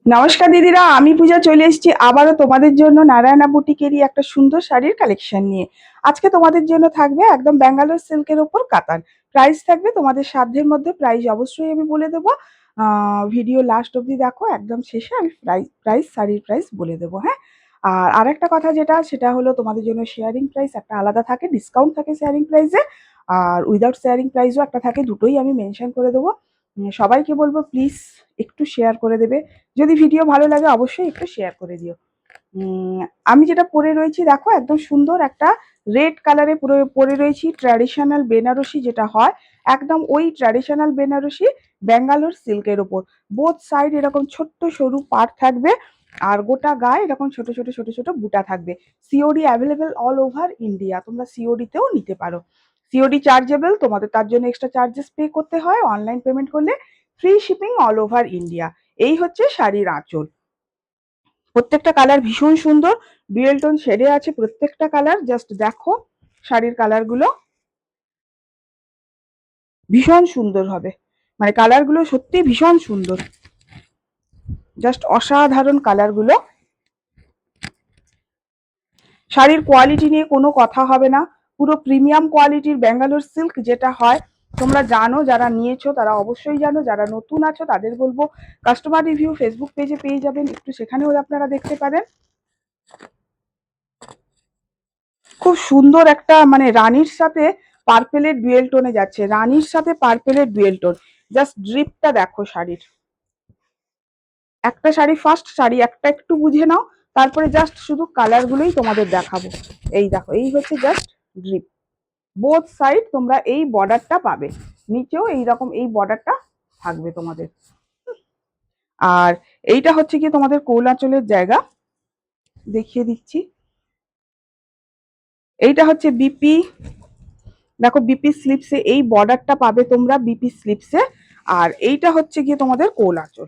নমস্কার দিদিরা, আমি পূজা চলে এসেছি আবারও তোমাদের জন্য নারায়ণা বুটিকেরই একটা সুন্দর শাড়ির কালেকশন নিয়ে। আজকে তোমাদের জন্য থাকবে একদম ব্যাঙ্গালোর সিল্কের ওপর কাতান। প্রাইস থাকবে তোমাদের সাধ্যের মধ্যে, প্রাইস অবশ্যই আমি বলে দেবো। ভিডিও লাস্ট অবধি দেখো, একদম শেষে আমি শাড়ির প্রাইস বলে দেবো, হ্যাঁ। আর আরেকটা কথা সেটা হলো তোমাদের জন্য শেয়ারিং প্রাইস একটা আলাদা থাকে, ডিসকাউন্ট থাকে শেয়ারিং প্রাইসে। আর উইদাউট শেয়ারিং প্রাইসও একটা থাকে, দুটোই আমি মেনশন করে দেবো। সবাইকে বলবো প্লিজ একটু শেয়ার করে দেবে। যদি ভিডিও ভালো লাগে অবশ্যই একটু শেয়ার করে দিও। উম, আমি যেটা পরে রয়েছি দেখো, একদম সুন্দর একটা রেড কালারে পুরো পরে রয়েছি, ট্র্যাডিশনাল বেনারসি যেটা হয়, একদম ওই ট্র্যাডিশনাল বেনারসি ব্যাঙ্গালোর সিল্কের ওপর। বোথ সাইড এরকম ছোট্ট সরু পাড় থাকবে, আর গোটা গায়ে এরকম ছোট ছোট ছোট ছোট বুটা থাকবে। COD available all over India, তোমরা সিওডি তেও নিতে পারো। সিওডি চার্জেবল, তোমাদের তার জন্য এক্সট্রা চার্জেস পে করতে হয়। অনলাইন পেমেন্ট করলে free shipping all over India. এই হচ্ছে শাড়ির আঁচল। প্রত্যেকটা কালার ভীষণ সুন্দর, ডুয়েল টোন শেডে আছে প্রত্যেকটা কালার। জাস্ট দেখো শাড়ির কালার গুলো ভীষণ সুন্দর হবে, মানে কালার গুলো সত্যি ভীষণ সুন্দর, জাস্ট অসাধারণ কালার গুলো। শাড়ির কোয়ালিটি নিয়ে কোনো কথা হবে না, পুরো প্রিমিয়াম কোয়ালিটির ব্যাঙ্গালোর সিল্ক যেটা হয় তোমরা জানো, যারা নিয়েছো তারা অবশ্যই জানো, যারা নতুন আছো তাদের বলবো কাস্টমার রিভিউ ফেসবুক পেজে পেয়ে যাবেন, একটু সেখানেও আপনারা দেখতে পারেন। খুব সুন্দর একটা, মানে রানীর সাথে পার্পেলের ডুয়েল টোনে যাচ্ছে, রানীর সাথে পার্পেলের ডুয়েল টোন। জাস্ট ড্রিপটা দেখো শাড়ির। একটা শাড়ি, ফার্স্ট শাড়ি একটা একটু বুঝে নাও, তারপরে জাস্ট শুধু কালার গুলোই তোমাদের দেখাবো। এই দেখো, এই হচ্ছে জাস্ট ড্রিপ। বোথ সাইড তোমরা এই বর্ডারটা পাবে, নিচেও এইরকম এই বর্ডারটা থাকবে তোমাদের। আর এইটা হচ্ছে কি তোমাদের কৌলাচলের জায়গা, দেখিয়ে দিচ্ছি। এইটা হচ্ছে বিপি, দেখো বিপি স্লিপসে এই বর্ডারটা পাবে তোমরা বিপি স্লিপসে। আর এইটা হচ্ছে গিয়ে তোমাদের কোল আঁচল,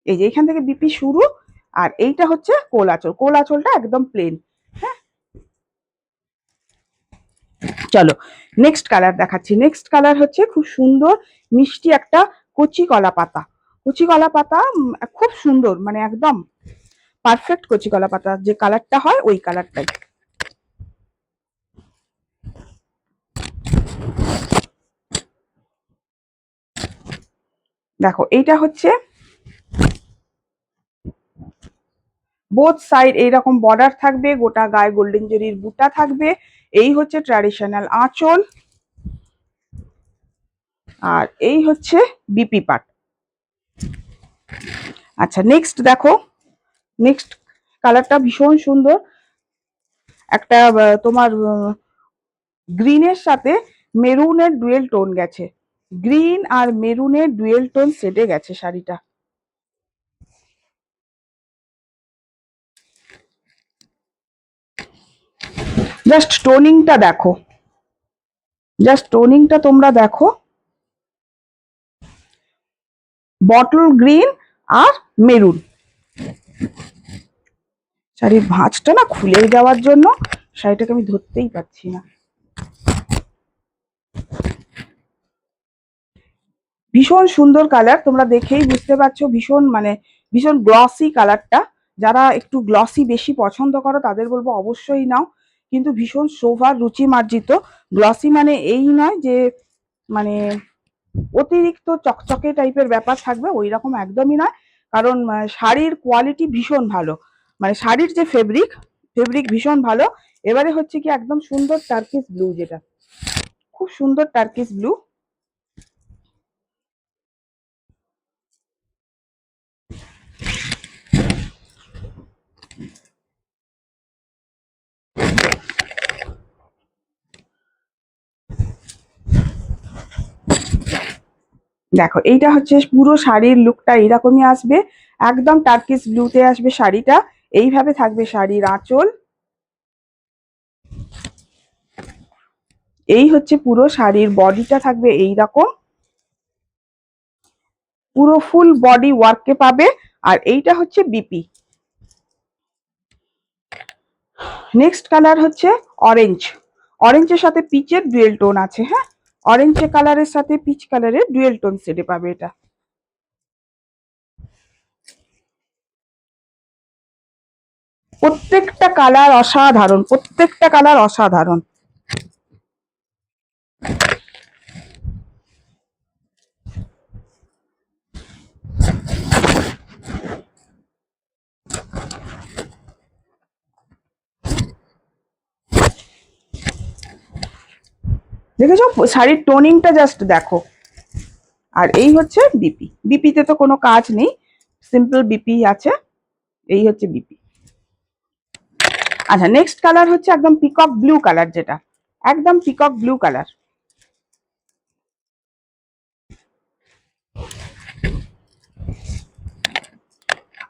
এই যে এখান থেকে বিপি শুরু, আর এইটা হচ্ছে কোল আঁচল। কোল আঁচলটা একদম প্লেন, হ্যাঁ। চলো নেক্সট কালার দেখাচ্ছি। নেক্সট কালার হচ্ছে খুব সুন্দর মিষ্টি একটা কচি কলা পাতা। কচি কলা পাতা, খুব সুন্দর, মানে একদম পারফেক্ট কচি কলা পাতা যে কালারটা হয় ওই কালারটাই। দেখো এইটা হচ্ছে বোথ সাইড এইরকম বর্ডার থাকবে, গোটা গায়ে গোল্ডেন জরির বুটা থাকবে। এই হচ্ছে ট্র্যাডিশনাল আঁচল, আর এই হচ্ছে বিপি পাট। আচ্ছা নেক্সট দেখো, নেক্সট কালারটা ভীষণ সুন্দর একটা, তোমার গ্রিনের সাথে মেরুনের ডুয়েল টোন গেছে, গ্রিন আর মেরুনের ডুয়েল টোন সেটে গেছে শাড়িটা। জাস্ট টোনিংটা দেখো, জাস্ট টোনিংটা তোমরা দেখো, বটল গ্রিন আর মেরুন। শাড়ির ভাঁজটা না খুলে যাওয়ার জন্য শাড়িটাকে আমি ধরতেই পারছি না। ভীষণ সুন্দর কালার, তোমরা দেখেই বুঝতে পারছো, ভীষণ মানে ভীষণ গ্লসি কালারটা। যারা একটু গ্লসি বেশি পছন্দ করো তাদের বলবো অবশ্যই নাও, কিন্তু ভীষণ সোভার রুচি মার্জিত। গ্লসি মানে এই নয় যে মানে অতিরিক্ত চকচকে টাইপের ব্যাপার থাকবে, ওই রকম একদমই নয়। কারণ শাড়ির কোয়ালিটি ভীষণ ভালো, মানে শাড়ির যে ফেব্রিক, ফেব্রিক ভীষণ ভালো। এবারে হচ্ছে কি একদম সুন্দর টার্কিস ব্লু, যেটা খুব সুন্দর টার্কিস ব্লু। দেখো এইটা হচ্ছে পুরো শাড়ির লুকটা এইরকমই আসবে, একদম টার্কিস ব্লুতে আসবে শাড়িটা। এইভাবে থাকবে শাড়ির আঁচল। এই হচ্ছে পুরো শাড়ির বডিটা থাকবে এইরকম, পুরো ফুল বডি ওয়ার্ককে পাবে। আর এইটা হচ্ছে বিপি। নেক্সট কালার হচ্ছে অরেঞ্জ, অরেঞ্জের সাথে পিচের ডুয়েল টোন আছে, হ্যাঁ। অরেঞ্জ কালারের সাথে পিচ কালারের ডুয়েল টোন সেটে পাবে এটা। প্রত্যেকটা কালার অসাধারণ, প্রত্যেকটা কালার অসাধারণ। দেখেছো শাড়ির টোনিংটা জাস্ট দেখো। আর এই হচ্ছে বিপি, বিপিতে তো কোনো কাজ নেই, সিম্পল বিপি আছে। এই হচ্ছে বিপি। আচ্ছা, নেক্সট কালার হচ্ছে একদম পিকক ব্লু কালার, যেটা একদম পিকক ব্লু কালার।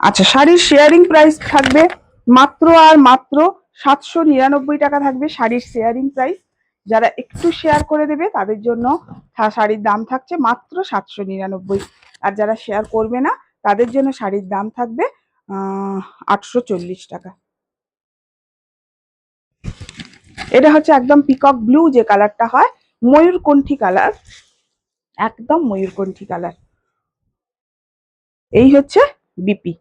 আচ্ছা, শাড়ির শেয়ারিং প্রাইস থাকবে মাত্র আর মাত্র 799 টাকা থাকবে শাড়ির শেয়ারিং প্রাইস। যারা একটু শেয়ার করে দেবে তাদের জন্য শাড়ির দাম থাকছে মাত্র 799। আর যারা শেয়ার করবে না তাদের জন্য শাড়ির দাম থাকবে 840 টাকা। এটা হচ্ছে একদম পিকক ব্লু যে কালারটা হয়, ময়ূরকণ্ঠী কালার, একদম ময়ূরকণ্ঠী কালার। এই হচ্ছে বিপি।